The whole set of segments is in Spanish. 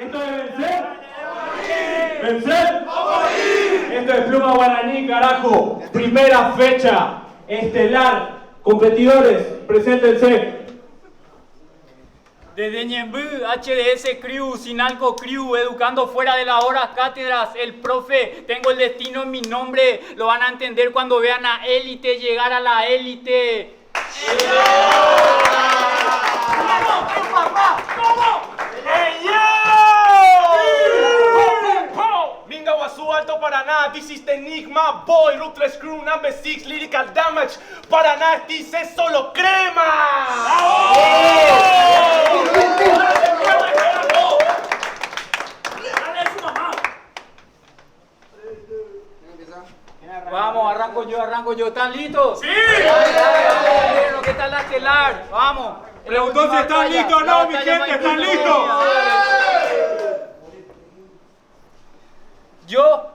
Esto es vencer. ¿Vencer? Esto es Pluma Guaraní, carajo. Primera fecha estelar. Competidores, preséntense. Desde Ñembú, HDS Crew, Sinalco Crew, educando fuera de las horas cátedras, el profe, tengo el destino en mi nombre, lo van a entender cuando vean a élite llegar a la élite. Minga Guazú, Alto Paraná, this is the Enigma Boy, Ruthless Crew, number 6, Lyrical Damage, Paraná, dice solo crema. Vamos, arranco yo, ¿están listos? ¡Sí! Dale, ¿qué tal la estelar? Vamos. Preguntó si están listos o no, mi gente, ¿están listos? Yo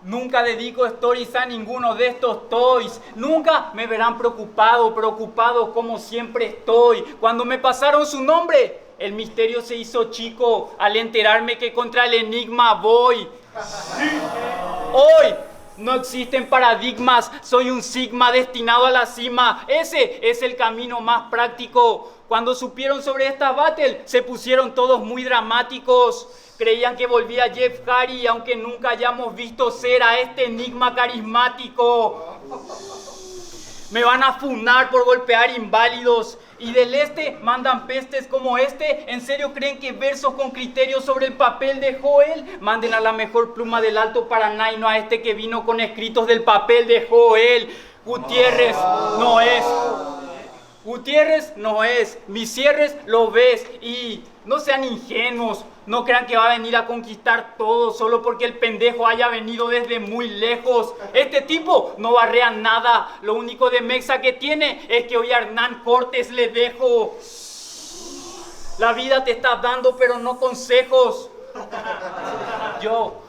nunca dedico stories a ninguno de estos toys. Nunca me verán preocupado como siempre estoy. Cuando me pasaron su nombre, el misterio se hizo chico al enterarme que contra el enigma voy. Hoy no existen paradigmas, soy un sigma destinado a la cima. Ese es el camino más práctico. Cuando supieron sobre esta battle, se pusieron todos muy dramáticos. Creían que volvía Jeff Hardy, aunque nunca hayamos visto ser a este enigma carismático. Me van a funar por golpear inválidos. Y del este mandan pestes como este. ¿En serio creen que versos con criterios sobre el papel de Joel? Manden a la mejor pluma del Alto Paraná y no a este que vino con escritos del papel de Joel. Gutiérrez no es. Gutiérrez no es. Mis cierres lo ves. Y no sean ingenuos. No crean que va a venir a conquistar todo solo porque el pendejo haya venido desde muy lejos. Este tipo no barrea nada. Lo único de Mexa que tiene es que hoy a Hernán Cortés le dejo. La vida te está dando, pero no consejos. Yo.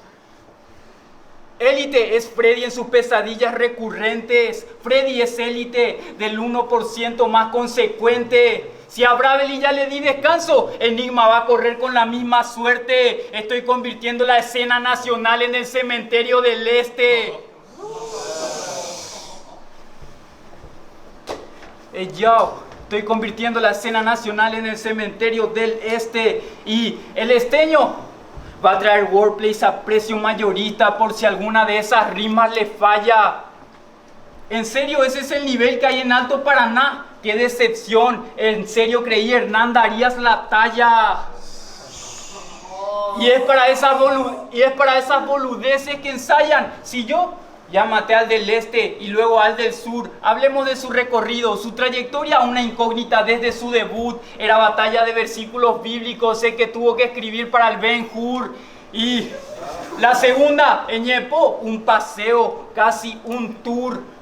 Élite es Freddy en sus pesadillas recurrentes. Freddy es élite del 1% más consecuente. Si a Bravely ya le di descanso, Enigma va a correr con la misma suerte. Estoy convirtiendo la escena nacional en el cementerio del este. Yo, estoy convirtiendo la escena nacional en el cementerio del este. Y el esteño va a traer wordplays a precio mayorista por si alguna de esas rimas le falla. En serio, ese es el nivel que hay en Alto Paraná. ¡Qué decepción! En serio creí, Hernán, darías la talla. Y es para esas boludeces que ensayan. Si yo ya maté al del este y luego al del sur, hablemos de su recorrido, su trayectoria, una incógnita desde su debut. Era batalla de versículos bíblicos, sé que tuvo que escribir para el Ben-Hur. Y la segunda, en Ñepo, un paseo, casi un tour.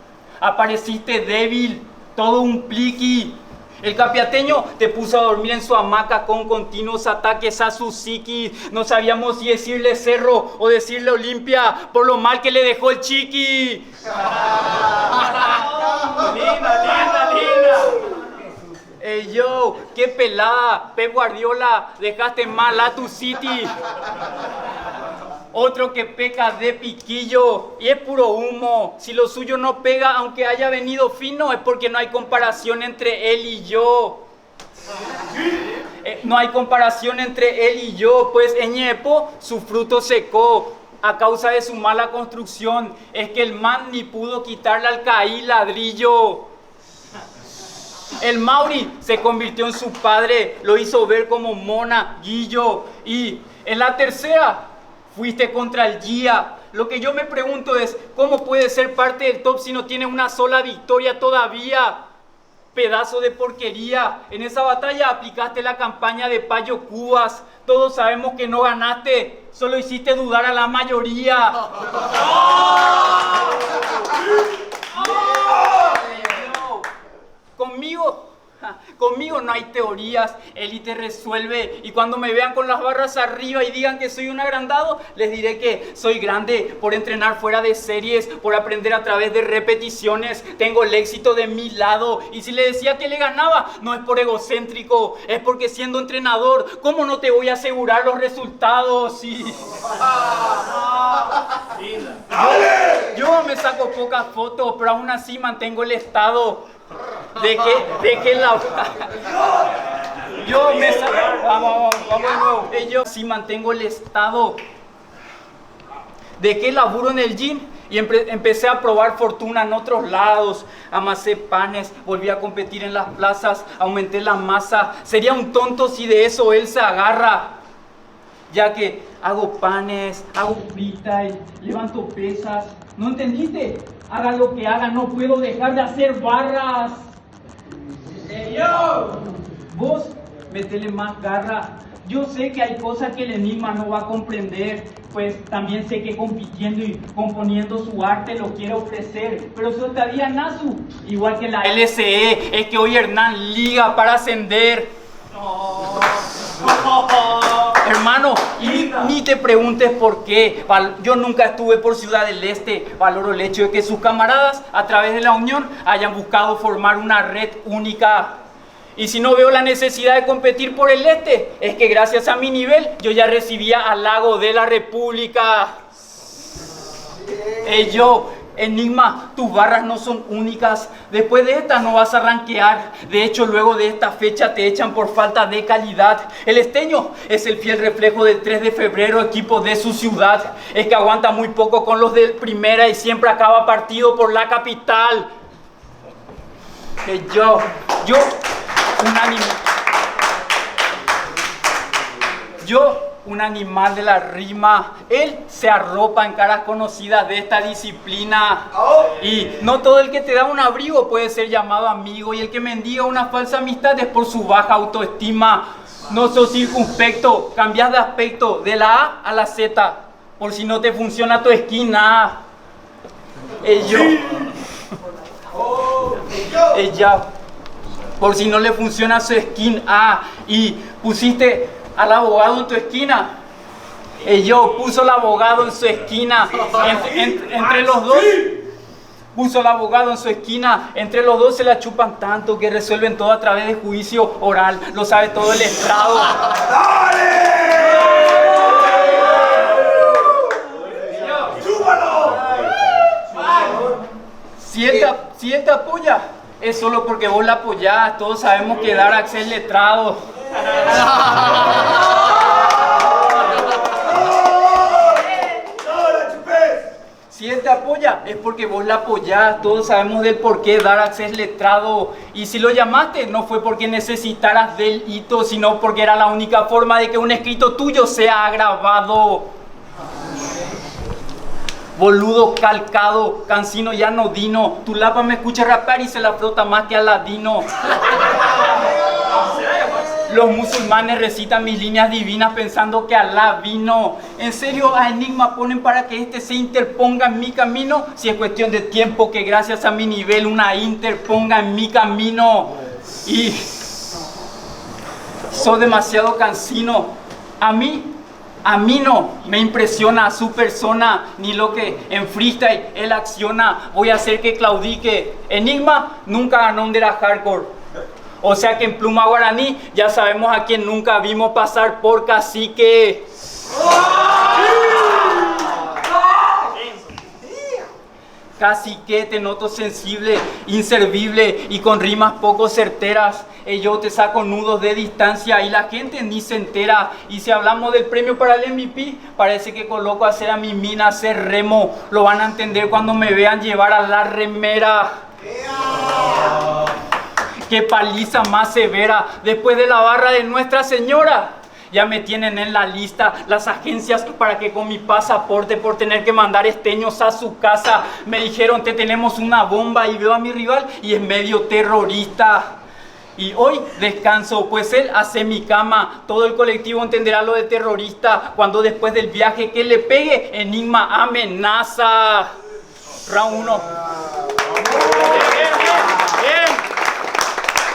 Apareciste débil, todo un pliqui. El capiateño te puso a dormir en su hamaca con continuos ataques a su psiquis. No sabíamos si decirle Cerro o decirle Olimpia por lo mal que le dejó el chiqui. Linda. Ey yo, qué pelada, Pep Guardiola, dejaste mal a tu City. Otro que peca de piquillo y es puro humo. Si lo suyo no pega, aunque haya venido fino, es porque no hay comparación entre él y yo. No hay comparación entre él y yo, pues en Ñepo su fruto secó a causa de su mala construcción. Es que el man ni pudo quitarle al caí ladrillo. El Mauri se convirtió en su padre, lo hizo ver como monaguillo. Y en la tercera fuiste contra el Gia. Lo que yo me pregunto es, ¿cómo puede ser parte del top si no tiene una sola victoria todavía? Pedazo de porquería. En esa batalla aplicaste la campaña de Payo Cubas. Todos sabemos que no ganaste, solo hiciste dudar a la mayoría. Conmigo no hay teorías, élite resuelve. Y cuando me vean con las barras arriba y digan que soy un agrandado, les diré que soy grande por entrenar fuera de series, por aprender a través de repeticiones. Tengo el éxito de mi lado. Y si le decía que le ganaba, no es por egocéntrico, es porque siendo entrenador, ¿cómo no te voy a asegurar los resultados? Yo me saco pocas fotos, pero aún así mantengo el estado. Dejé la... Yo me saco... Vamos de nuevo. Yo sí mantengo el estado. Dejé el laburo en el gym y empecé a probar fortuna en otros lados. Amasé panes, volví a competir en las plazas, aumenté la masa. Sería un tonto si de eso él se agarra. Ya que hago panes, hago freestyle, levanto pesas. ¿No entendiste? Haga lo que haga, no puedo dejar de hacer barras. ¡Yo! Vos, metele más garra. Yo sé que hay cosas que el enigma no va a comprender, pues también sé que compitiendo y componiendo su arte lo quiere ofrecer, pero soltaría Nasu, igual que la LCE, es que hoy Hernán liga para ascender. Hermano, y ni te preguntes por qué. Yo nunca estuve por Ciudad del Este. Valoro el hecho de que sus camaradas, a través de la unión, hayan buscado formar una red única. Y si no veo la necesidad de competir por el Este, es que gracias a mi nivel, yo ya recibía halago de la República. Enigma, tus barras no son únicas. Después de esta no vas a rankear. De hecho, luego de esta fecha te echan por falta de calidad. El Esteño es el fiel reflejo del 3 de febrero, equipo de su ciudad. Es que aguanta muy poco con los de primera y siempre acaba partido por la capital. Un animal de la rima. Él se arropa en caras conocidas de esta disciplina. Y no todo el que te da un abrigo puede ser llamado amigo. Y el que mendiga una falsa amistad es por su baja autoestima. No sos circunspecto, cambias de aspecto de la A a la Z, por si no te funciona tu esquina. Por si no le funciona su skin A y pusiste al abogado en tu esquina. Puso al abogado en su esquina. Entre los dos. Puso al abogado en su esquina. Entre los dos se la chupan tanto que resuelven todo a través de juicio oral. Lo sabe todo el estrado. Si él te apoya, es solo porque vos la apoyás. Todos sabemos que Darax es letrado. Si él te apoya, es porque vos la apoyás. Todos sabemos del por qué Darax es letrado. Y si lo llamaste, no fue porque necesitaras del hito, sino porque era la única forma de que un escrito tuyo sea grabado. Boludo calcado, cansino y anodino. Tu lapa me escucha rapar y se la frota más que Aladino. Los musulmanes recitan mis líneas divinas pensando que Alá vino. ¿En serio a Enigma ponen para que este se interponga en mi camino? Si es cuestión de tiempo que gracias a mi nivel una interponga en mi camino. Y soy demasiado cansino. A mí no me impresiona su persona, ni lo que en freestyle él acciona. Voy a hacer que claudique. Enigma nunca ganó un Dera Hardcore. O sea que en pluma guaraní ya sabemos a quien nunca vimos pasar por cacique. Cacique, te noto sensible, inservible y con rimas poco certeras. Yo te saco nudos de distancia y la gente ni se entera. Y si hablamos del premio para el MVP, parece que coloco a hacer a mi mina hacer remo. Lo van a entender cuando me vean llevar a la remera. Qué paliza más severa después de la barra de Nuestra Señora. Ya me tienen en la lista las agencias para que con mi pasaporte por tener que mandar esteños a su casa. Me dijeron te tenemos una bomba y veo a mi rival y es medio terrorista. Y hoy descanso, pues él hace mi cama. Todo el colectivo entenderá lo de terrorista cuando después del viaje que le pegue, Enigma amenaza. Round 1.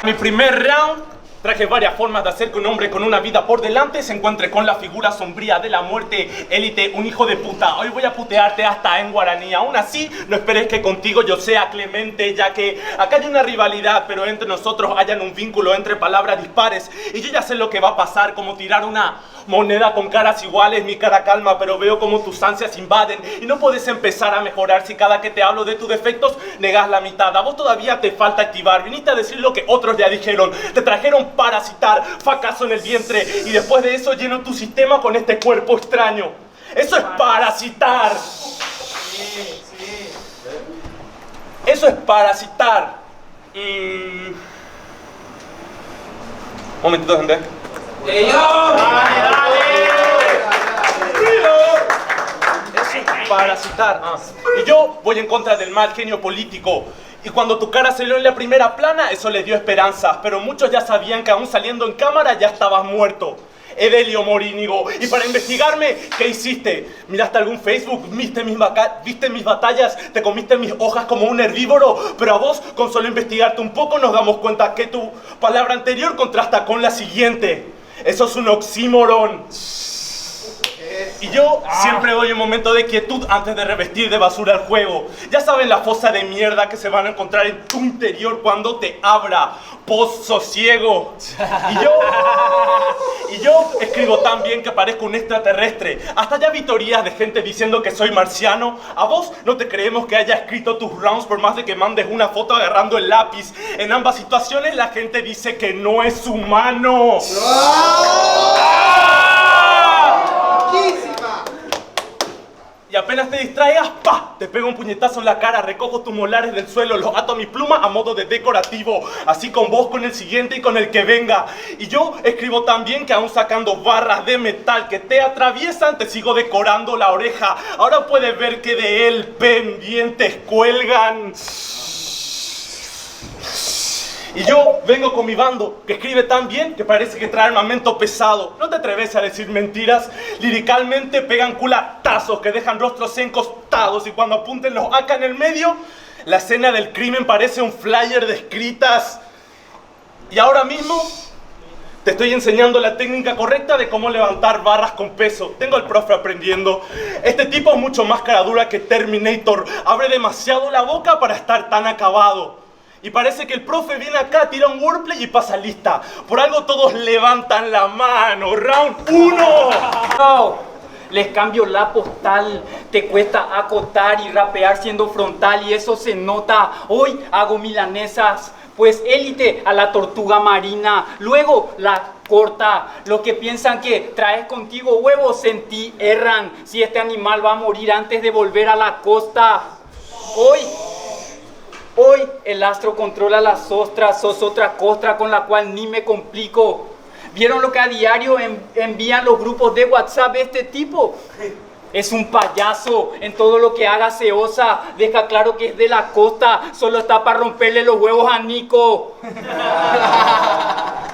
Mi primer round, traje varias formas de hacer que un hombre con una vida por delante se encuentre con la figura sombría de la muerte. Élite, un hijo de puta, hoy voy a putearte hasta en guaraní. Aún así, no esperes que contigo yo sea clemente, ya que acá hay una rivalidad, pero entre nosotros hayan un vínculo entre palabras dispares. Y yo ya sé lo que va a pasar, como tirar una moneda con caras iguales. Mi cara calma, pero veo como tus ansias invaden. Y no puedes empezar a mejorar si cada que te hablo de tus defectos negas la mitad. A vos todavía te falta activar. Viniste a decir lo que otros ya dijeron. Te trajeron parasitar, fracaso en el vientre. Y después de eso lleno tu sistema con este cuerpo extraño. Eso es parasitar. Eso es parasitar. Un momentito, gente. Eso es parasitar. Y yo voy en contra del mal genio político. Y cuando tu cara salió en la primera plana, eso les dio esperanzas. Pero muchos ya sabían que aún saliendo en cámara ya estabas muerto. Edelio Morínigo. Y para investigarme, ¿qué hiciste? ¿Miraste algún Facebook? ¿Viste mis batallas? ¿Te comiste mis hojas como un herbívoro? Pero a vos, con solo investigarte un poco, nos damos cuenta que tu palabra anterior contrasta con la siguiente. Eso es un oxímoron. Y yo siempre doy un momento de quietud antes de revestir de basura el juego. Ya saben la fosa de mierda que se van a encontrar en tu interior cuando te abra post-sosiego. Y yo escribo tan bien que parezco un extraterrestre. Hasta ya vi teorías de gente diciendo que soy marciano. A vos no te creemos que haya escrito tus rounds por más de que mandes una foto agarrando el lápiz. En ambas situaciones la gente dice que no es humano. Y apenas te distraigas, ¡pa! Te pego un puñetazo en la cara, recojo tus molares del suelo, los ato a mi pluma a modo de decorativo. Así con vos, con el siguiente y con el que venga. Y yo escribo tan bien que aún sacando barras de metal que te atraviesan, te sigo decorando la oreja. Ahora puedes ver que de él pendientes cuelgan. Y yo vengo con mi bando, que escribe tan bien que parece que trae armamento pesado. No te atreves a decir mentiras. Liricalmente pegan culatazos que dejan rostros encostados. Y cuando apunten los AK en el medio, la escena del crimen parece un flyer de escritas. Y ahora mismo te estoy enseñando la técnica correcta de cómo levantar barras con peso. Tengo al profe aprendiendo. Este tipo es mucho más cara dura que Terminator. Abre demasiado la boca para estar tan acabado. Y parece que el profe viene acá, tira un wordplay y pasa lista. Por algo todos levantan la mano. Round 1. No, les cambio la postal. Te cuesta acotar y rapear siendo frontal y eso se nota. Hoy hago milanesas. Pues élite a la tortuga marina. Luego la corta. Los que piensan que traes contigo huevos en ti erran. Si este animal va a morir antes de volver a la costa. Hoy el astro controla las ostras, sos otra costra con la cual ni me complico. ¿Vieron lo que a diario envían los grupos de WhatsApp de este tipo? Es un payaso, en todo lo que haga se osa, deja claro que es de la costa, solo está para romperle los huevos a Nico.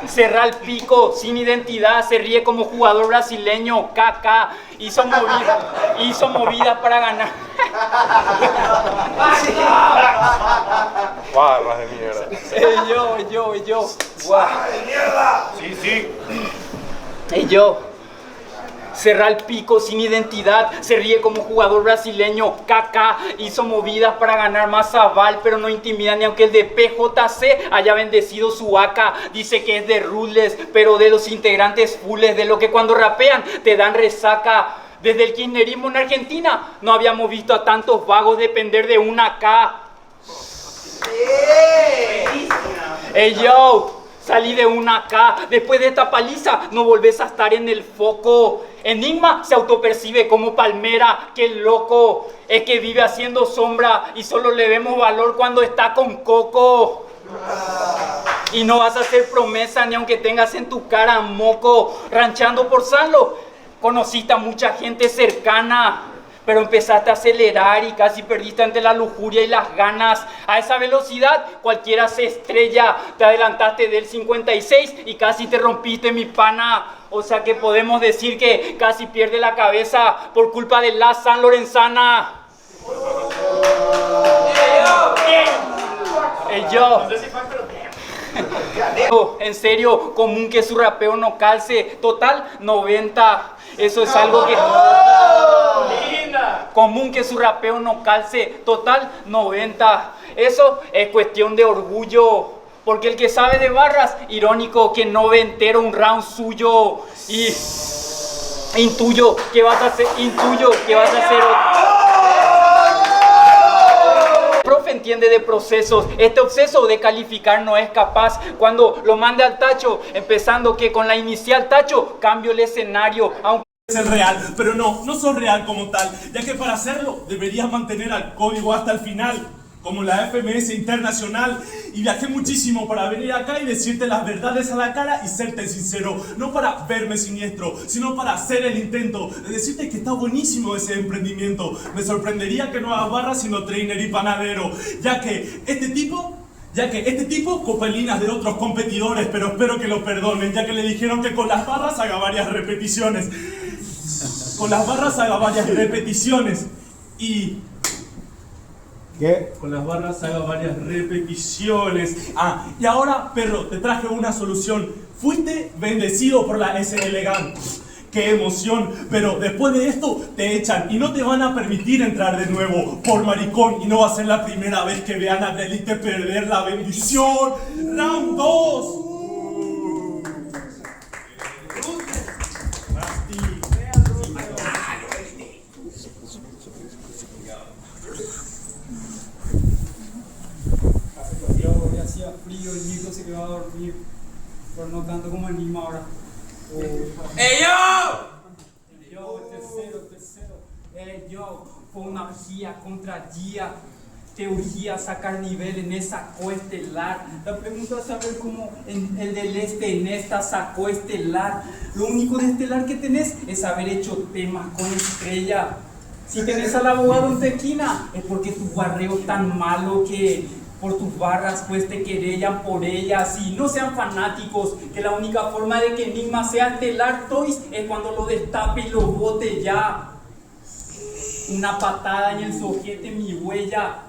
Cerra el pico, sin identidad, se ríe como jugador brasileño, KK, hizo movida para ganar. Barras de mierda. Yo. Guau. Sí. Yo. Cerra el pico sin identidad, se ríe como jugador brasileño, KK, hizo movidas para ganar más aval, pero no intimida ni aunque el de PJC haya bendecido su AK. Dice que es de rules, pero de los integrantes fulles, de lo que cuando rapean te dan resaca. Desde el kirchnerismo en Argentina no habíamos visto a tantos vagos depender de una AK. Ey yo, salí de una AK, después de esta paliza no volvés a estar en el foco. Enigma se autopercibe como palmera, qué loco, es que vive haciendo sombra y solo le vemos valor cuando está con Coco. Y no vas a hacer promesa ni aunque tengas en tu cara moco. Ranchando por Sanlo, conociste a mucha gente cercana, pero empezaste a acelerar y casi perdiste ante la lujuria y las ganas. A esa velocidad cualquiera se estrella. Te adelantaste del 56 y casi te rompiste, mi pana. O sea que podemos decir que casi pierde la cabeza por culpa de la San Lorenzana. Yo. En serio, común que su rapeo no calce. Total, 90. Eso es algo que... Común que su rapeo no calce. Total, 90. Eso es cuestión de orgullo. Porque el que sabe de barras, irónico que no ve entero un round suyo. Y intuyo que vas a hacer... Profe entiende de procesos, este obseso de calificar no es capaz. Cuando lo mande al tacho, empezando que con la inicial tacho, cambio el escenario, aunque Es el real, pero no sos real como tal, ya que para hacerlo deberías mantener al código hasta el final, como la FMS Internacional, y viajé muchísimo para venir acá y decirte las verdades a la cara y serte sincero, no para verme siniestro, sino para hacer el intento de decirte que está buenísimo ese emprendimiento. Me sorprendería que no hagas barras sino trainer y panadero, ya que este tipo copa líneas de otros competidores, pero espero que lo perdonen, ya que le dijeron que con las barras haga varias repeticiones. Y... ¿Qué? Con las barras haga varias repeticiones. Y ahora, perro, te traje una solución. Fuiste bendecido por la SL Gang. ¡Qué emoción! Pero después de esto te echan y no te van a permitir entrar de nuevo por maricón. Y no va a ser la primera vez que vean a Delite perder la bendición. ¡Round 2! hacía frío, el micro se quedaba a dormir, pero no tanto como el mismo ahora. ¡Ey, yo! Tercero. Yo, fue una orgía contra Gia. Te urgía sacar nivel en esa coestelar. La pregunta es saber cómo el del este en esta sacó estelar. Lo único de estelar que tenés es haber hecho temas con estrella. Si tenés al abogado en tu esquina, es porque tu barreo es tan malo que por tus barras pues te querellan por ellas. Y no sean fanáticos, que la única forma de que Enigma sea estelar Toys es cuando lo destape y lo bote ya. Una patada en el sojete, mi huella.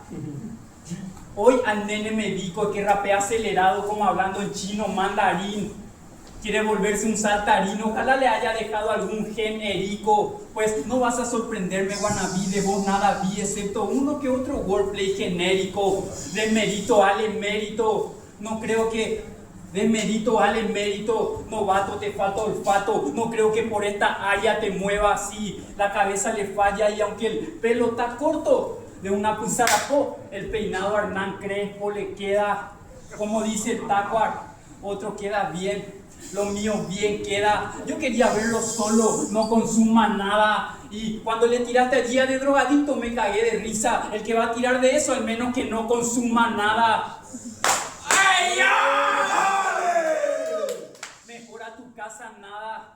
Hoy al nene me dijo que rapea acelerado como hablando en chino mandarín. Quiere volverse un saltarín, ojalá le haya dejado algún genérico. Pues no vas a sorprenderme, wannabe, de vos nada vi, excepto uno que otro wordplay genérico. De mérito al emérito, no creo que... De mérito al emérito, novato, te falta olfato. No creo que por esta área te mueva así. La cabeza le falla y aunque el pelo está corto, de una pizarapó, el peinado a Hernán Crespo le queda, como dice el Tacuar, otro queda bien. Lo mío bien queda. Yo quería verlo solo, no consuma nada. Y cuando le tiraste allí de drogadicto me cagué de risa. El que va a tirar de eso, al menos que no consuma nada. ¡Ay, ya! Mejora tu casa nada.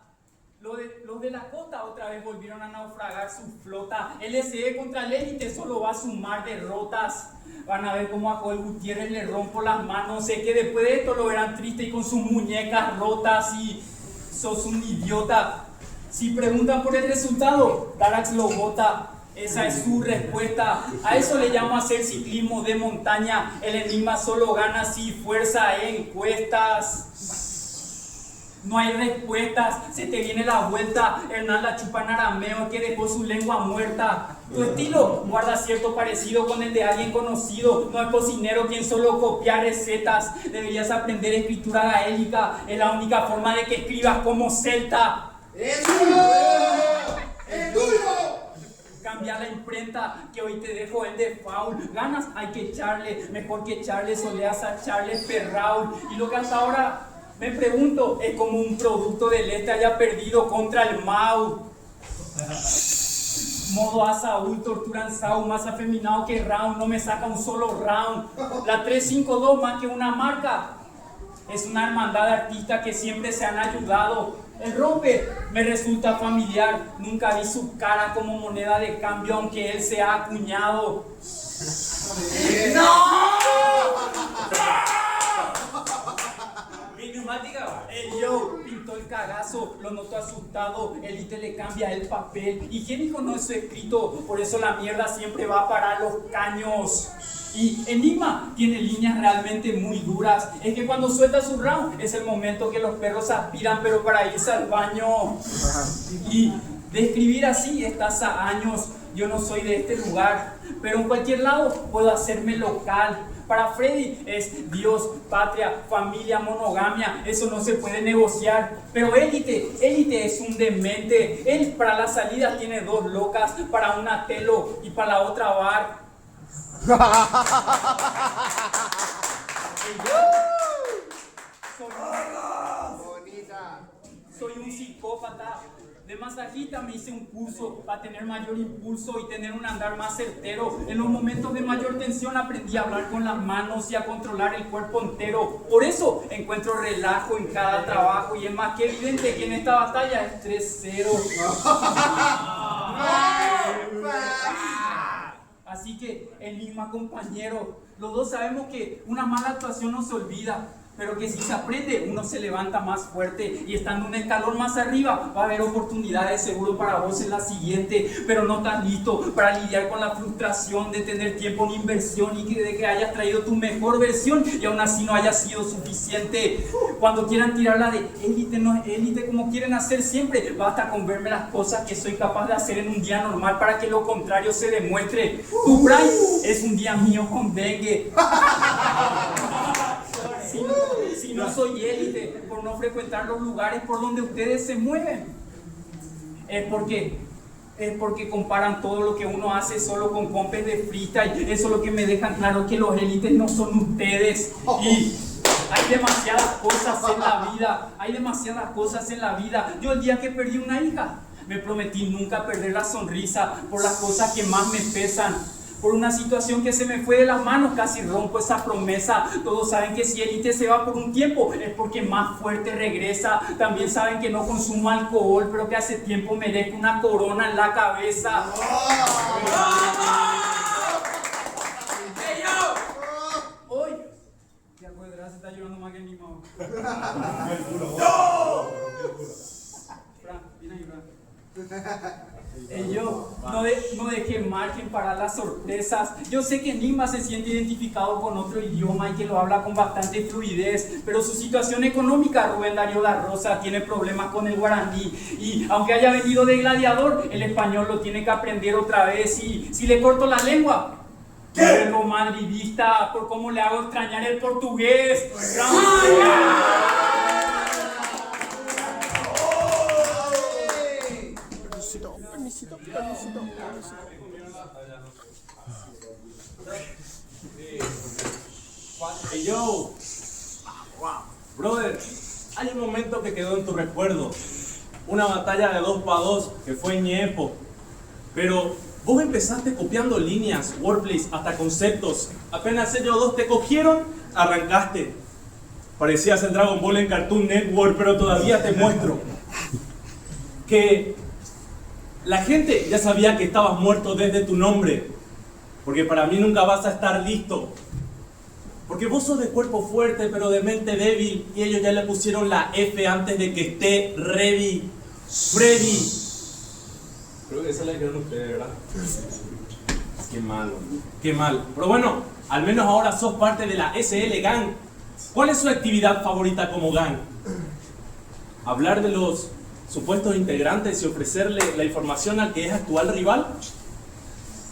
Los de la costa otra vez volvieron a naufragar su flota. LSE contra el élite solo va a sumar derrotas. Van a ver cómo a Joel Gutiérrez le rompo las manos. Sé que después de esto lo verán triste y con sus muñecas rotas. Y sos un idiota. Si preguntan por el resultado, Darax lo vota. Esa es su respuesta. A eso le llamo hacer ciclismo de montaña. El Enigma solo gana si fuerza en encuestas. No hay respuestas, se te viene la vuelta. Hernán la chupa en arameo que dejó su lengua muerta. Tu estilo guarda cierto parecido con el de alguien conocido. No es cocinero quien solo copia recetas. Deberías aprender escritura gaélica. Es la única forma de que escribas como celta. ¡Es tuyo! ¡Es tuyo! Cambia la imprenta, que hoy te dejo el de foul. Ganas hay que echarle, mejor que echarle soleas a Charles Perraul. Y lo que hasta ahora me pregunto es como un producto del este haya perdido contra el Mau. Modo a Saúl, torturan Saúl, más afeminado que Round, no me saca un solo round. La 352 más que una marca, es una hermandad de artistas que siempre se han ayudado. El rompe me resulta familiar, nunca vi su cara como moneda de cambio aunque él se ha acuñado. ¡No! Yo, pintor el cagazo, lo noto asustado, Élite le cambia el papel. Higiénico no es escrito, por eso la mierda siempre va a parar los caños. Y Enigma tiene líneas realmente muy duras. Es que cuando suelta su round es el momento que los perros aspiran, pero para irse al baño. Y de escribir así estás a años. Yo no soy de este lugar, pero en cualquier lado puedo hacerme local. Para Freddy es Dios, patria, familia, monogamia. Eso no se puede negociar. Pero Élite es un demente. Él para la salida tiene 2 locas, para una telo y para la otra bar. Soy un psicópata. De masajista me hice un curso para tener mayor impulso y tener un andar más certero. En los momentos de mayor tensión aprendí a hablar con las manos y a controlar el cuerpo entero. Por eso encuentro relajo en cada trabajo y es más que evidente que en esta batalla es 3-0. Así que, Enigma, compañero, los dos sabemos que una mala actuación no se olvida, pero que si se aprende, uno se levanta más fuerte y estando un escalón más arriba, va a haber oportunidades seguro para vos en la siguiente, pero no estás listo para lidiar con la frustración de tener tiempo en inversión y de que hayas traído tu mejor versión y aún así no haya sido suficiente. Cuando quieran tirarla de élite, no es élite como quieren hacer siempre, basta con verme las cosas que soy capaz de hacer en un día normal para que lo contrario se demuestre. Tu Pride es un día mío con dengue. Si no soy élite por no frecuentar los lugares por donde ustedes se mueven, es porque comparan todo lo que uno hace solo con compes de freestyle. Eso es lo que me dejan claro que los élites no son ustedes. Y hay demasiadas cosas en la vida. Yo el día que perdí una hija, me prometí nunca perder la sonrisa por las cosas que más me pesan. Por una situación que se me fue de las manos, casi rompo esa promesa. Todos saben que si Élite se va por un tiempo es porque más fuerte regresa. También saben que no consumo alcohol, pero que hace tiempo merezco una corona en la cabeza. Hoy, te acuerdas, se está llorando más que ni mamá. Fran, viene a llorar. Yo no dejé margen para las sorpresas. Yo sé que Enigma se siente identificado con otro idioma y que lo habla con bastante fluidez, pero su situación económica, Rubén Darío La Rosa, tiene problemas con el guaraní. Y aunque haya venido de gladiador, el español lo tiene que aprender otra vez. Y si le corto la lengua, vengo madridista por cómo le hago extrañar el portugués. Hey yo, brother, hay un momento que quedó en tu recuerdo, una batalla de 2-2 que fue ñepo, pero vos empezaste copiando líneas, wordplays, hasta conceptos. Apenas ellos dos te cogieron, arrancaste. Parecías el Dragon Ball en Cartoon Network, pero todavía te muestro que la gente ya sabía que estabas muerto desde tu nombre, porque para mí nunca vas a estar listo. Porque vos sos de cuerpo fuerte, pero de mente débil, y ellos ya le pusieron la F antes de que esté ready. Freddy. Creo que esa la dijeron ustedes, ¿verdad? Qué malo. Qué mal. Pero bueno, al menos ahora sos parte de la SL Gang. ¿Cuál es su actividad favorita como gang? ¿Hablar de los supuestos integrantes y ofrecerle la información al que es actual rival?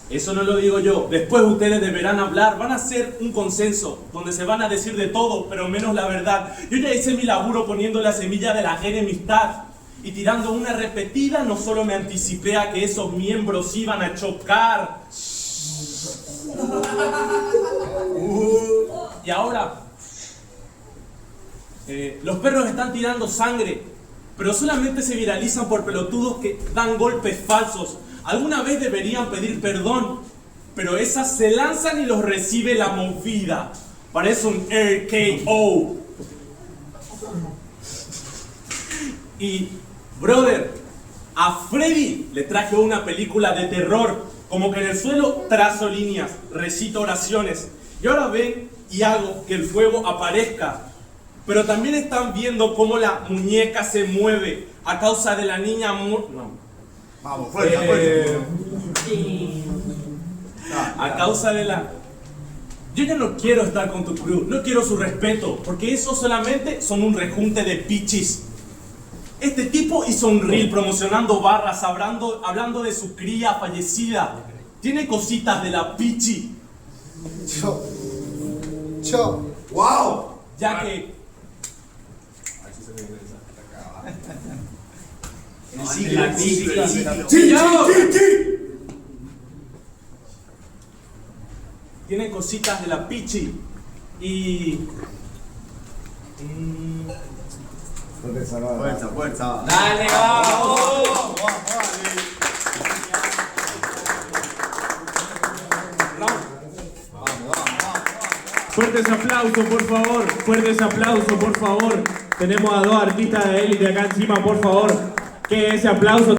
Eso no lo digo yo. Después ustedes deberán hablar. Van a hacer un consenso donde se van a decir de todo, pero menos la verdad. Yo ya hice mi laburo poniendo la semilla de la enemistad. Y tirando una repetida, no solo me anticipé a que esos miembros iban a chocar. Y ahora, los perros están tirando sangre, pero solamente se viralizan por pelotudos que dan golpes falsos. Alguna vez deberían pedir perdón, pero esas se lanzan y los recibe la movida. Parece un RKO. Y, brother, a Freddy le traje una película de terror. Como que en el suelo trazo líneas, recito oraciones. Y ahora ven y hago que el fuego aparezca. pero también están viendo cómo la muñeca se mueve a causa de la niña Vamos, fuerza, fuerza. a causa de la... Yo ya no quiero estar con tu crew, no quiero su respeto, porque esos solamente son un rejunte de pichis. Este tipo hizo un reel promocionando barras, hablando de su cría fallecida. Tiene cositas de la pichi. ¡Wow! Ya que... Tiene cositas de la pichi. Y... Fuerza, fuerza. Dale, vamos. Fuertes aplausos, por favor. Fuertes aplausos, por favor. Tenemos a dos artistas de élite acá encima, por favor. Que ese aplauso